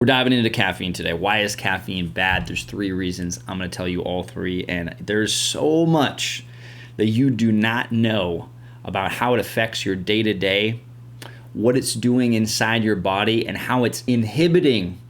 We're diving into caffeine today. Why is caffeine bad? There's 3 reasons. I'm going to tell you all 3. And there's so much that you do not know about how it affects your day-to-day, what it's doing inside your body, and how it's inhibiting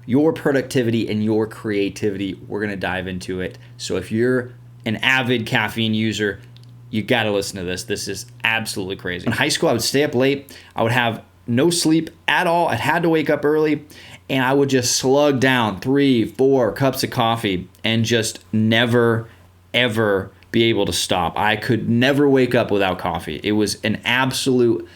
your productivity and your creativity. We're going to dive into it. So if you're an avid caffeine user, you got to listen to this. This is absolutely crazy. In high school, I would stay up late. I would have no sleep at all. I had to wake up early, and I would just slug down 3-4 cups of coffee and just never, ever be able to stop. I could never wake up without coffee. It was an absolute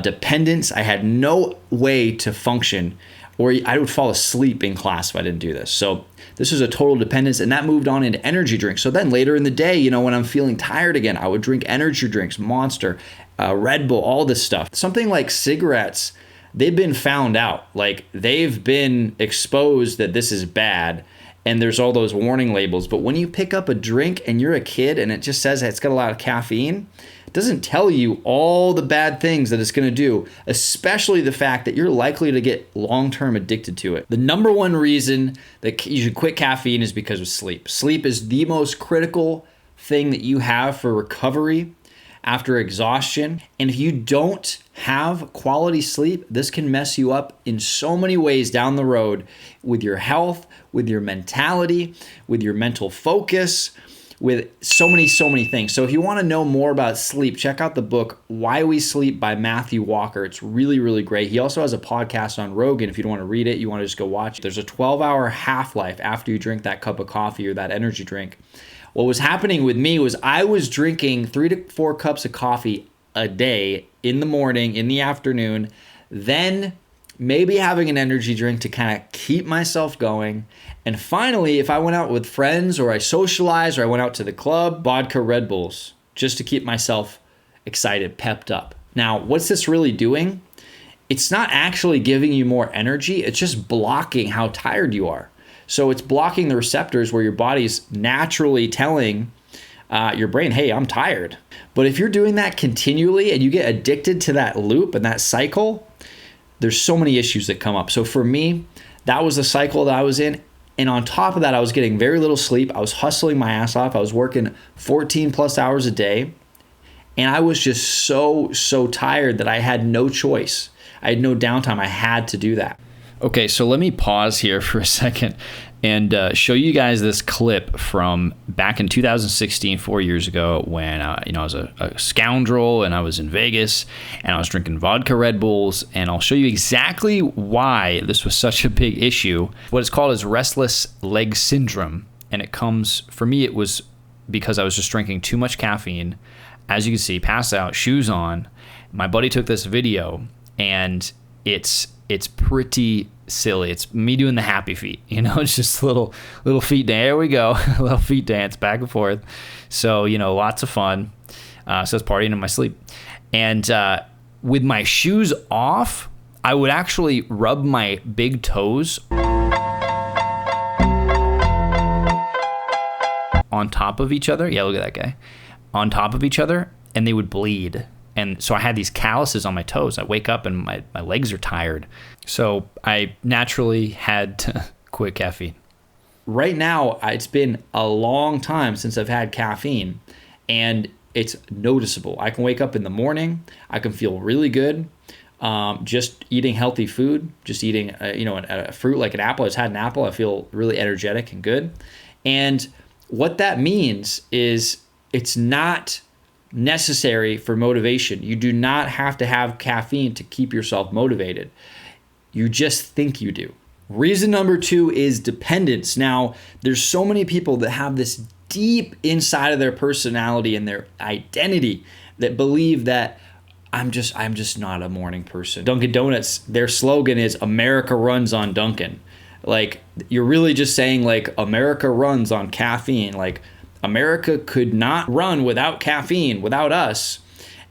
dependence. I had no way to function, or I would fall asleep in class if I didn't do this. So this was a total dependence, and that moved on into energy drinks. So then later in the day, when I'm feeling tired again, I would drink energy drinks, Monster, Red Bull, all this stuff. Something like cigarettes, they've been found out. Like, they've been exposed that this is bad, and there's all those warning labels. But when you pick up a drink and you're a kid and it just says it's got a lot of caffeine, it doesn't tell you all the bad things that it's going to do, especially the fact that you're likely to get long-term addicted to it. The number one reason that you should quit caffeine is because of sleep. Sleep is the most critical thing that you have for recovery after exhaustion. And if you don't have quality sleep, this can mess you up in so many ways down the road with your health, with your mentality, with your mental focus, with so many things. So if you want to know more about sleep, check out the book, Why We Sleep by Matthew Walker. It's really, really great. He also has a podcast on Rogan. If you don't want to read it, you want to just go watch it. There's a 12-hour half-life after you drink that cup of coffee or that energy drink. What was happening with me was I was drinking 3 to 4 cups of coffee a day in the morning, in the afternoon, then maybe having an energy drink to kind of keep myself going. And finally, if I went out with friends or I socialized or I went out to the club, vodka Red Bulls, just to keep myself excited, pepped up. Now, what's this really doing? It's not actually giving you more energy. It's just blocking how tired you are. So it's blocking the receptors where your body's naturally telling your brain, hey, I'm tired. But if you're doing that continually and you get addicted to that loop and that cycle, there's so many issues that come up. So for me, that was the cycle that I was in. And on top of that, I was getting very little sleep. I was hustling my ass off. I was working 14 plus hours a day. And I was just so tired that I had no choice. I had no downtime. I had to do that. Okay, so let me pause here for a second and show you guys this clip from back in 2016, 4 years ago, when I was a scoundrel and I was in Vegas and I was drinking vodka Red Bulls, and I'll show you exactly why this was such a big issue. What it's called is restless leg syndrome, and it comes, for me, it was because I was just drinking too much caffeine. As you can see, passed out, shoes on. My buddy took this video, and it's pretty silly. It's me doing the happy feet, it's just little feet. There we go. A little feet dance back and forth. So, lots of fun. So I was partying in my sleep. And with my shoes off, I would actually rub my big toes on top of each other. Yeah, look at that guy. On top of each other, and they would bleed. And so I had these calluses on my toes. I wake up and my legs are tired. So I naturally had to quit caffeine. Right now, it's been a long time since I've had caffeine, and it's noticeable. I can wake up in the morning. I can feel really good. Just eating healthy food, just eating a fruit like an apple. I just had an apple. I feel really energetic and good. And what that means is it's not necessary for motivation. You do not have to have caffeine to keep yourself motivated. You just think you do. Reason number 2 is dependence. Now, there's so many people that have this deep inside of their personality and their identity that believe that I'm just not a morning person. Dunkin' Donuts, their slogan is America runs on Dunkin'. Like, you're really just saying like America runs on caffeine. Like, America could not run without caffeine, without us.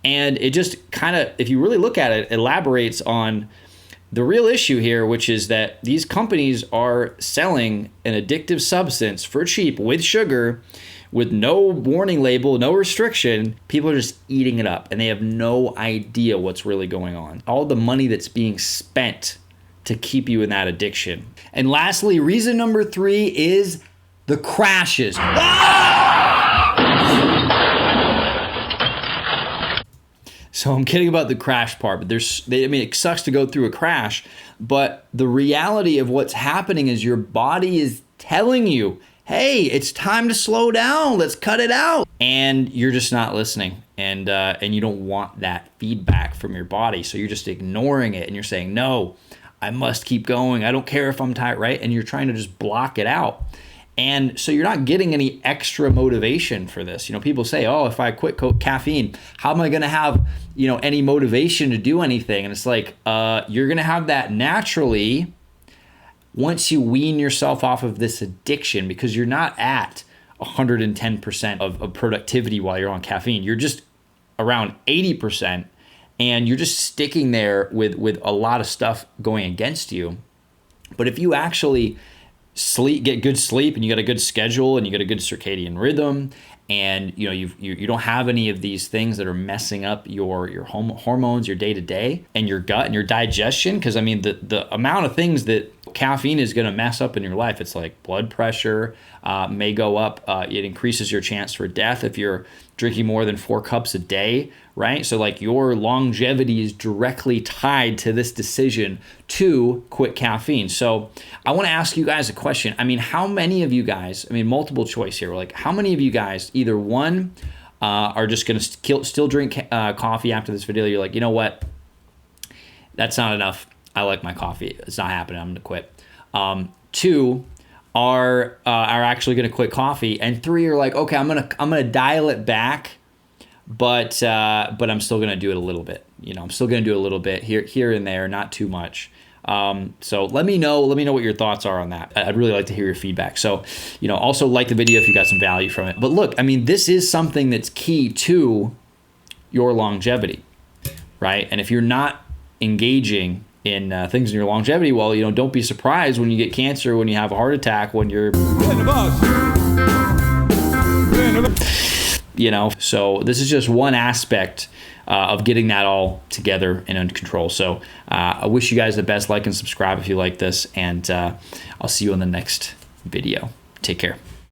And it just kind of, if you really look at it, elaborates on the real issue here, which is that these companies are selling an addictive substance for cheap with sugar, with no warning label, no restriction. People are just eating it up, and they have no idea what's really going on. All the money that's being spent to keep you in that addiction. And lastly, reason number 3 is the crashes. So I'm kidding about the crash part, but it sucks to go through a crash, but the reality of what's happening is your body is telling you, hey, it's time to slow down, let's cut it out. And you're just not listening, and you don't want that feedback from your body, so you're just ignoring it, and you're saying, no, I must keep going, I don't care if I'm tired, right? And you're trying to just block it out. And so you're not getting any extra motivation for this. People say, oh, if I quit caffeine, how am I going to have, any motivation to do anything? And it's like, you're going to have that naturally once you wean yourself off of this addiction, because you're not at 110% of productivity while you're on caffeine. You're just around 80%, and you're just sticking there with a lot of stuff going against you. But if you actually get good sleep, and you got a good schedule, and you got a good circadian rhythm, and you don't have any of these things that are messing up your hormones, your day-to-day, and your gut and your digestion, because the amount of things that caffeine is going to mess up in your life, it's like blood pressure may go up, it increases your chance for death if you're drinking more than 4 cups a day, right? So like your longevity is directly tied to this decision to quit caffeine. So I want to ask you guys a question. How many of you guys, multiple choice here, like how many of you guys either one are just going to still drink coffee after this video? You're like, you know what? That's not enough. I like my coffee. It's not happening. I'm going to quit. 2 are actually going to quit coffee, and 3 are like, okay, I'm gonna dial it back, but I'm still going to do it a little bit. I'm still going to do it a little bit here and there, not too much. So let me know what your thoughts are on that. I'd really like to hear your feedback. So, also like the video if you got some value from it. But look, this is something that's key to your longevity, right? And if you're not engaging in things in your longevity, well, don't be surprised when you get cancer, when you have a heart attack, when you're, so this is just one aspect of getting that all together and under control. So I wish you guys the best. Like and subscribe if you like this, and I'll see you in the next video. Take care.